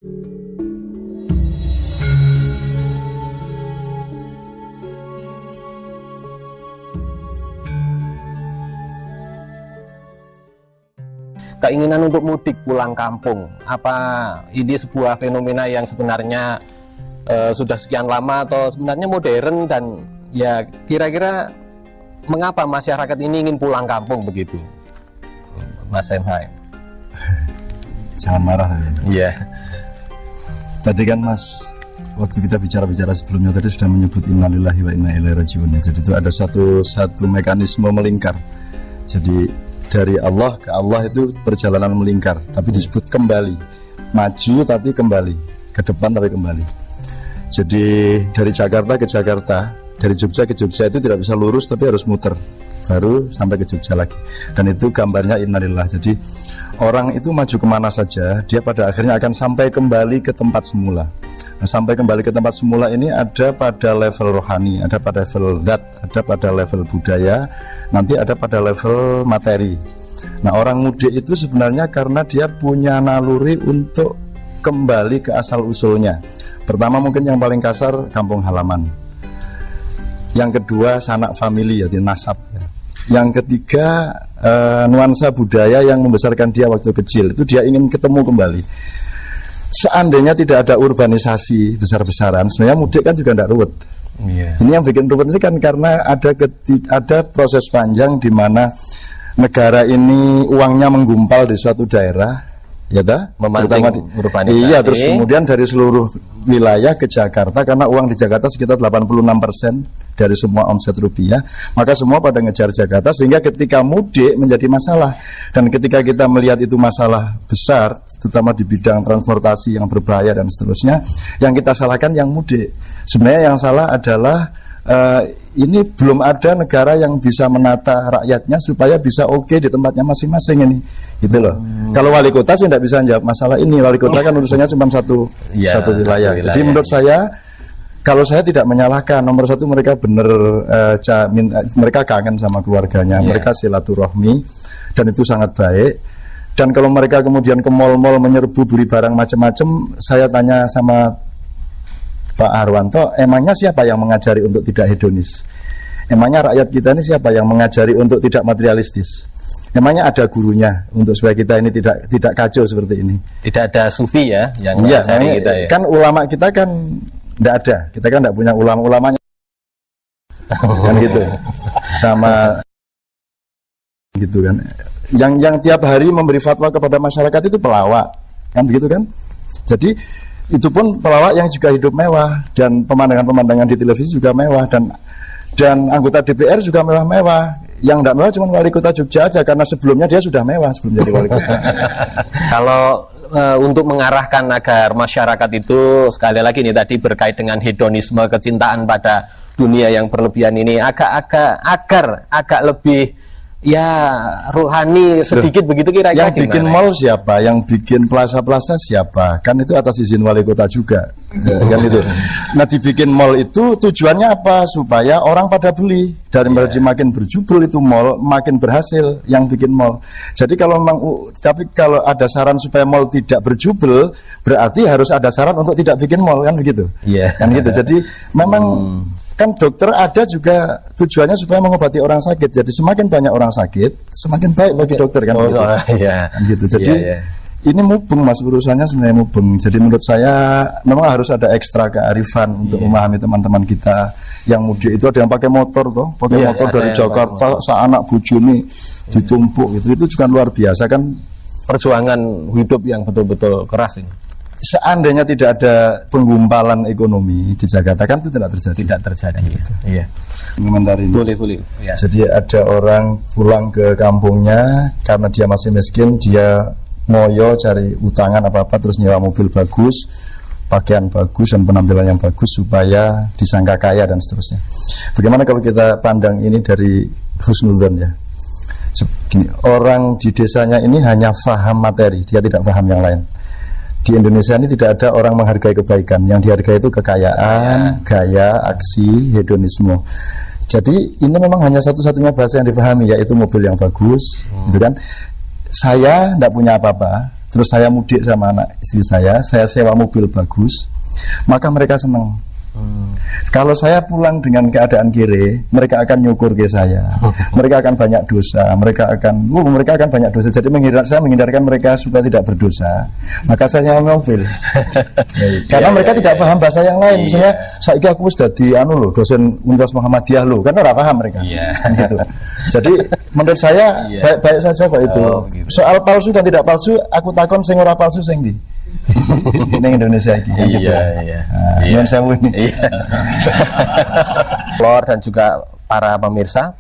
Keinginan untuk mudik pulang kampung, apa ini sebuah fenomena yang sebenarnya sudah sekian lama atau sebenarnya modern, dan ya kira-kira mengapa masyarakat ini ingin pulang kampung begitu, Mas Emhai? Jangan marah ya. Iya. Tadi kan Mas, waktu kita bicara-bicara sebelumnya tadi sudah menyebut innalillahi wa inna ilaihi raji'un. Jadi itu ada satu mekanisme melingkar. Jadi dari Allah ke Allah itu perjalanan melingkar, tapi disebut kembali, maju tapi kembali, ke depan tapi kembali. Jadi dari Jakarta ke Jakarta, dari Jogja ke Jogja itu tidak bisa lurus tapi harus muter, baru sampai ke Jogja lagi. Dan itu gambarnya innalillah. Jadi orang itu maju kemana saja, dia pada akhirnya akan sampai kembali ke tempat semula. Nah, sampai kembali ke tempat semula ini ada pada level rohani, ada pada level zat, ada pada level budaya, nanti ada pada level materi. Nah, orang mudik itu sebenarnya karena dia punya naluri untuk kembali ke asal usulnya. Pertama mungkin yang paling kasar, kampung halaman. Yang kedua sanak famili, yaitu nasab. Yang ketiga nuansa budaya yang membesarkan dia waktu kecil, itu dia ingin ketemu kembali. Seandainya tidak ada urbanisasi besar-besaran, sebenarnya mudik kan juga tidak ruwet. Yeah. Ini yang bikin ruwet ini kan karena ada proses panjang di mana negara ini uangnya menggumpal di suatu daerah, ya dah, memancing urbanisasi. Iya, terus kemudian dari seluruh wilayah ke Jakarta, karena uang di Jakarta sekitar 86% dari semua omset rupiah, maka semua pada ngejar Jakarta, sehingga ketika mudik menjadi masalah. Dan ketika kita melihat itu masalah besar, terutama di bidang transportasi yang berbahaya dan seterusnya, yang kita salahkan yang mudik. Sebenarnya yang salah adalah ini belum ada negara yang bisa menata rakyatnya supaya bisa oke di tempatnya masing-masing ini, gitu loh. Kalau wali kota sih tidak bisa jawab masalah ini. Wali kota kan urusannya cuma satu wilayah. Jadi menurut saya, kalau saya tidak menyalahkan, nomor satu mereka benar, mereka kangen sama keluarganya, mereka silaturahmi, dan itu sangat baik. Dan kalau mereka kemudian ke mal-mal menyerbu beli barang macam-macam, saya tanya sama Pak Harwanto, emangnya siapa yang mengajari untuk tidak hedonis? Emangnya rakyat kita ini siapa yang mengajari untuk tidak materialistis? Emangnya ada gurunya untuk supaya kita ini tidak kacau seperti ini? Tidak ada sufi ya yang mengajari kita ya? Kan ulama kita kan tidak ada, kita kan tidak punya ulama-ulamanya kan gitu, sama gitu kan. Yang tiap hari memberi fatwa kepada masyarakat itu pelawak, kan begitu kan? Jadi itu pun pelawak yang juga hidup mewah, dan pemandangan-pemandangan di televisi juga mewah, dan anggota DPR juga mewah-mewah. Yang tidak mewah cuma wali kota Jogja aja, karena sebelumnya dia sudah mewah sebelum jadi wali kota. Kalau untuk mengarahkan agar masyarakat itu, sekali lagi ini tadi berkait dengan hedonisme, kecintaan pada dunia yang berlebihan ini, agak lebih ya rohani sedikit. Begitu kira-kira. Yang bikin mall siapa? Yang bikin plaza-plaza siapa? Kan itu atas izin wali kota juga. Kan itu. Nah, dibikin mall itu tujuannya apa? Supaya orang pada beli. Daripada makin berjubel itu mall, makin berhasil yang bikin mall. Jadi kalau memang, tapi kalau ada saran supaya mall tidak berjubel, berarti harus ada saran untuk tidak bikin mall, kan begitu. Kan gitu. Jadi memang kan dokter ada juga tujuannya supaya mengobati orang sakit. Jadi semakin banyak orang sakit, semakin baik bagi dokter, kan gitu. Kan gitu. Jadi ini mubeng, Mas, urusannya sebenarnya mubeng. Jadi menurut saya memang harus ada ekstra kearifan untuk memahami teman-teman kita yang mudik itu. Ada yang pakai motor toh, motor dari Jakarta, anak bujuni ditumpuk itu juga luar biasa kan. Perjuangan hidup yang betul-betul keras ini. Seandainya tidak ada penggumpalan ekonomi di Jakarta, kan itu tidak terjadi. Tidak terjadi. Gitu. Iya. Komentari. Boleh. Ya. Jadi ada orang pulang ke kampungnya karena dia masih miskin, dia ngoyo cari utangan apa-apa, terus nyewa mobil bagus, pakaian bagus dan penampilan yang bagus supaya disangka kaya dan seterusnya. Bagaimana kalau kita pandang ini dari husnudzon ya? Gini, orang di desanya ini hanya paham materi, dia tidak paham yang lain. Di Indonesia ini tidak ada orang menghargai kebaikan. Yang dihargai itu kekayaan, gaya, aksi, hedonisme. Jadi ini memang hanya satu-satunya bahasa yang dipahami, yaitu mobil yang bagus, gitu kan. Saya tidak punya apa-apa, terus saya mudik sama anak istri saya sewa mobil bagus, maka mereka senang. Kalau saya pulang dengan keadaan kere, mereka akan nyukur ke saya. Mereka akan banyak dosa, mereka akan banyak dosa. Jadi saya menghindarkan mereka supaya tidak berdosa. Maka saya nyewa mobil. Karena mereka tidak paham bahasa yang lain. Misalnya saiki aku sudah di dosen Universitas Muhammadiyah kan ora paham mereka. Gitu. Jadi menurut saya baik-baik saja kok itu. Soal palsu dan tidak palsu, aku takon sing ora palsu sing ndi? Ini Indonesia ini. Iya. Sewu ini. Lord dan juga para pemirsa,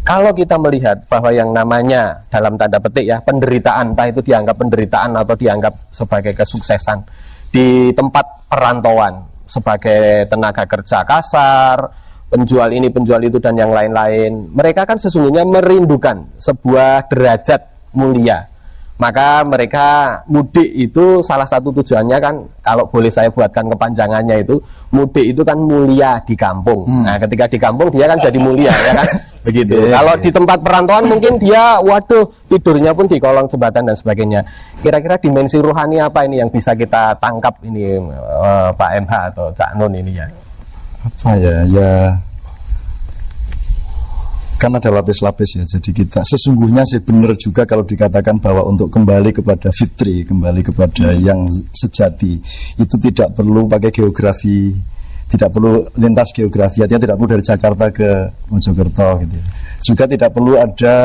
kalau kita melihat bahwa yang namanya dalam tanda petik ya penderitaan, entah itu dianggap penderitaan atau dianggap sebagai kesuksesan di tempat perantauan sebagai tenaga kerja kasar, penjual ini penjual itu dan yang lain-lain, mereka kan sesungguhnya merindukan sebuah derajat mulia. Maka mereka mudik itu salah satu tujuannya kan, kalau boleh saya buatkan kepanjangannya itu, mudik itu kan mulia di kampung. Nah, ketika di kampung dia kan jadi mulia, ya kan? Begitu. Kalau di tempat perantauan mungkin dia, waduh, tidurnya pun di kolong jembatan dan sebagainya. Kira-kira dimensi rohani apa ini yang bisa kita tangkap ini, Pak MH atau Cak Nun ini ya? Apa ya? Kan ada lapis-lapis ya, jadi kita sesungguhnya sih benar juga kalau dikatakan bahwa untuk kembali kepada fitri, kembali kepada yang sejati, itu tidak perlu pakai geografi, tidak perlu lintas geografi, artinya tidak perlu dari Jakarta ke Mojokerto gitu. Juga tidak perlu ada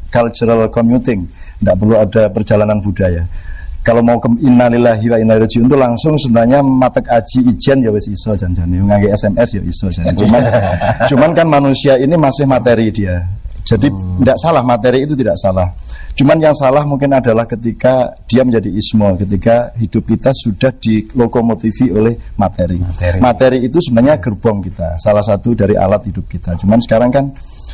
cultural commuting, tidak perlu ada perjalanan budaya. Kalau mau ke innalillahi wa inna ilaihi raji'un itu langsung sebenarnya matek aji ijen ya wis iso janjane ngangge SMS ya iso janjane. Cuman kan manusia ini masih materi dia. Jadi tidak salah, materi itu tidak salah. Cuman yang salah mungkin adalah ketika dia menjadi ismo, ketika hidup kita sudah dilokomotifi oleh materi. Materi itu sebenarnya gerbong kita, salah satu dari alat hidup kita. Cuman sekarang kan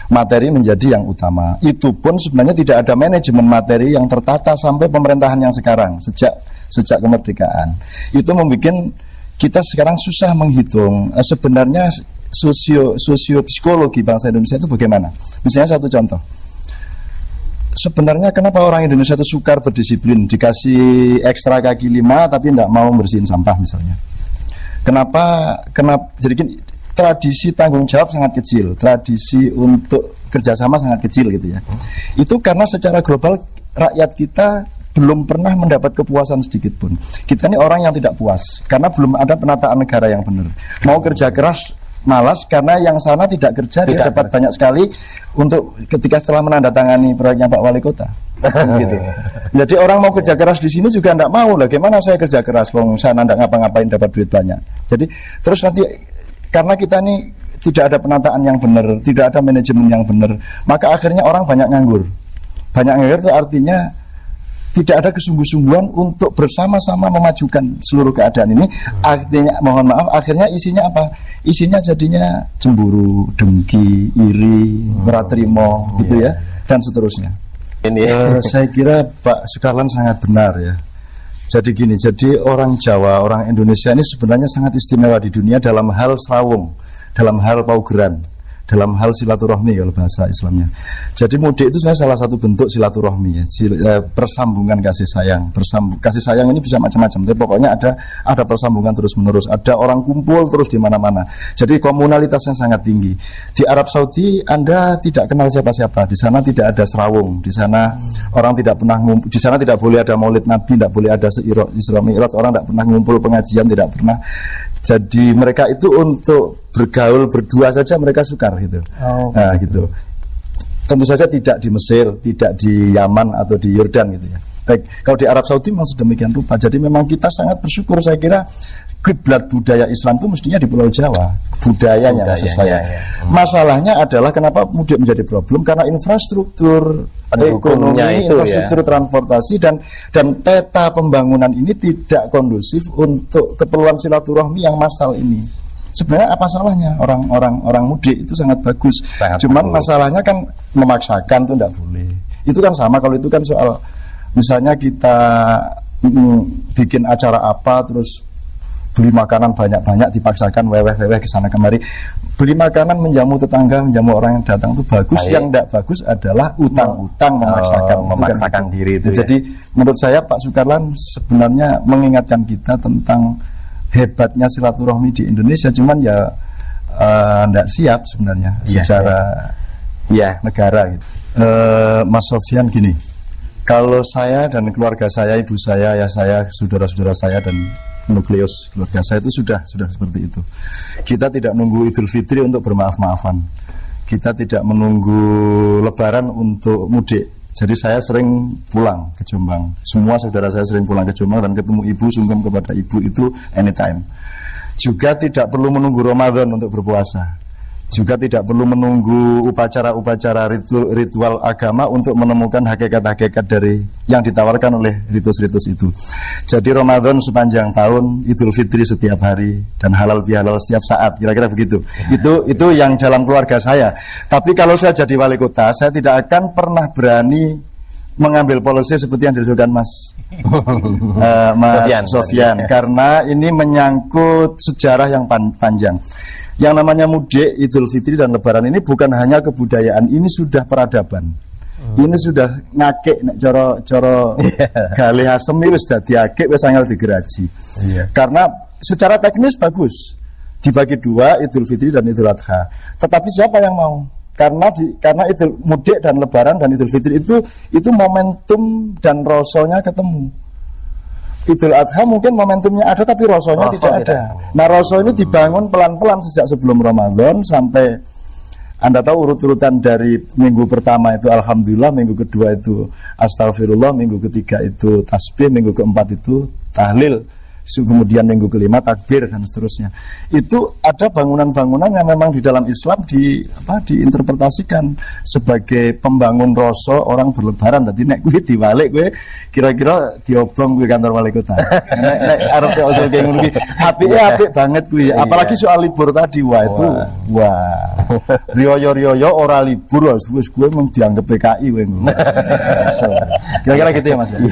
materi menjadi yang utama. Itu pun sebenarnya tidak ada manajemen materi yang tertata sampai pemerintahan yang sekarang sejak kemerdekaan. Itu membuat kita sekarang susah menghitung sebenarnya sosio-psikologi bangsa Indonesia itu bagaimana. Misalnya satu contoh. Sebenarnya kenapa orang Indonesia itu sukar berdisiplin, dikasih ekstra kaki 5 tapi tidak mau bersihin sampah misalnya. Kenapa jadi gini, tradisi tanggung jawab sangat kecil, tradisi untuk kerjasama sangat kecil gitu ya. Itu karena secara global rakyat kita belum pernah mendapat kepuasan sedikit pun. Kita ini orang yang tidak puas karena belum ada penataan negara yang benar. Mau kerja keras malas karena yang sana tidak kerja, dia dapat banyak sekali untuk ketika setelah menandatangani proyeknya Pak Wali Kota. Gitu. Jadi orang mau kerja keras di sini juga tidak mau lah. Gimana saya kerja keras, wong sana tidak ngapa-ngapain dapat duit banyak. Jadi terus nanti karena kita ini tidak ada penataan yang benar, tidak ada manajemen yang benar, maka akhirnya orang banyak nganggur. Banyak nganggur itu artinya tidak ada kesungguh-sungguhan untuk bersama-sama memajukan seluruh keadaan ini. Artinya, mohon maaf, akhirnya isinya apa? Isinya jadinya cemburu, dengki, iri, meratrimo, gitu ya, dan seterusnya. Saya kira Pak Sukarlan sangat benar ya. Jadi gini, jadi orang Jawa, orang Indonesia ini sebenarnya sangat istimewa di dunia dalam hal sawung, dalam hal paugeran, dalam hal silaturahmi kalau bahasa Islamnya. Jadi mudik itu sebenarnya salah satu bentuk silaturahmi ya, persambungan kasih sayang. Kasih sayang ini bisa macam-macam, tapi pokoknya ada persambungan terus-menerus. Ada orang kumpul terus di mana-mana. Jadi komunalitasnya sangat tinggi. Di Arab Saudi Anda tidak kenal siapa-siapa. Di sana tidak ada serawung. Di sana orang tidak pernah ngumpul. Di sana tidak boleh ada Maulid Nabi, tidak boleh ada Isra Mi'raj. Orang tidak pernah ngumpul pengajian, tidak pernah. Jadi mereka itu untuk bergaul berdua saja mereka sukar gitu. Nah gitu. Tentu saja tidak di Mesir, tidak di Yaman atau di Yordan gitu ya. Baik, kalau di Arab Saudi memang sedemikian rupa. Jadi memang kita sangat bersyukur, saya kira kiblat budaya Islam itu mestinya di Pulau Jawa. Budayanya maksud saya. Masalahnya adalah kenapa mudik menjadi problem, karena infrastruktur ekonomi, infrastruktur transportasi dan peta pembangunan ini tidak kondusif untuk keperluan silaturahmi yang massal ini. Sebenarnya apa salahnya orang mudik itu sangat bagus. Cuman masalahnya kan memaksakan itu tidak boleh. Itu kan sama kalau itu kan soal misalnya kita bikin acara apa terus beli makanan banyak-banyak, dipaksakan weweh-weweh ke sana kemari. Beli makanan menjamu tetangga, menjamu orang yang datang itu bagus. Baik. Yang tidak bagus adalah utang-utang, memaksakan diri itu. Jadi menurut saya Pak Sukarlan sebenarnya mengingatkan kita tentang hebatnya silaturahmi di Indonesia, cuman ya tidak siap sebenarnya secara negara gitu. Mas Sofyan gini, kalau saya dan keluarga saya, ibu saya, ya saya, saudara-saudara saya dan nukleus keluarga saya itu sudah seperti itu. Kita tidak menunggu Idul Fitri untuk bermaaf-maafan. Kita tidak menunggu Lebaran untuk mudik. Jadi saya sering pulang ke Jombang. Semua saudara saya sering pulang ke Jombang dan ketemu ibu, sungkem kepada ibu itu anytime. Juga tidak perlu menunggu Ramadan untuk berpuasa. Juga tidak perlu menunggu upacara-upacara ritual agama untuk menemukan hakikat-hakikat dari yang ditawarkan oleh ritus-ritus itu. Jadi Ramadan sepanjang tahun, Idul Fitri setiap hari, dan halal bihalal setiap saat, kira-kira begitu. Itu yang dalam keluarga saya. Tapi kalau saya jadi wali kota, saya tidak akan pernah berani mengambil polisi seperti yang dilakukan Mas Sofyan, karena ini menyangkut sejarah yang panjang. Yang namanya mudik, Idul Fitri dan Lebaran ini bukan hanya kebudayaan, ini sudah peradaban. Ini sudah ngakek nek coro galih asem iki wis dadi akik, wis angel digeraji. Karena secara teknis bagus. Dibagi dua, Idul Fitri dan Idul Adha. Tetapi siapa yang mau? Karena Idul mudik dan Lebaran dan Idul Fitri itu momentum dan rasonya ketemu. Idul Adha mungkin momentumnya ada tapi rasonya tidak ada. Nah, raso ini dibangun pelan-pelan sejak sebelum Ramadan sampai Anda tahu urut-urutan dari minggu pertama itu Alhamdulillah, minggu kedua itu Astagfirullah, minggu ketiga itu tasbih, minggu keempat itu tahlil, kemudian minggu kelima takbir dan seterusnya. Itu ada bangunan-bangunan yang memang di dalam Islam diinterpretasikan sebagai pembangun rasa orang berlebaran. Tadi nek kuwi diwalik kowe kira-kira diobong kuwi kantor wali kota. Nek arep usul kayak ngono kuwi apik banget kuwi. Apalagi soal libur tadi itu riyo-riyo ora libur wis kowe mung dianggap PKI kowe. Kira-kira gitu ya Mas ya.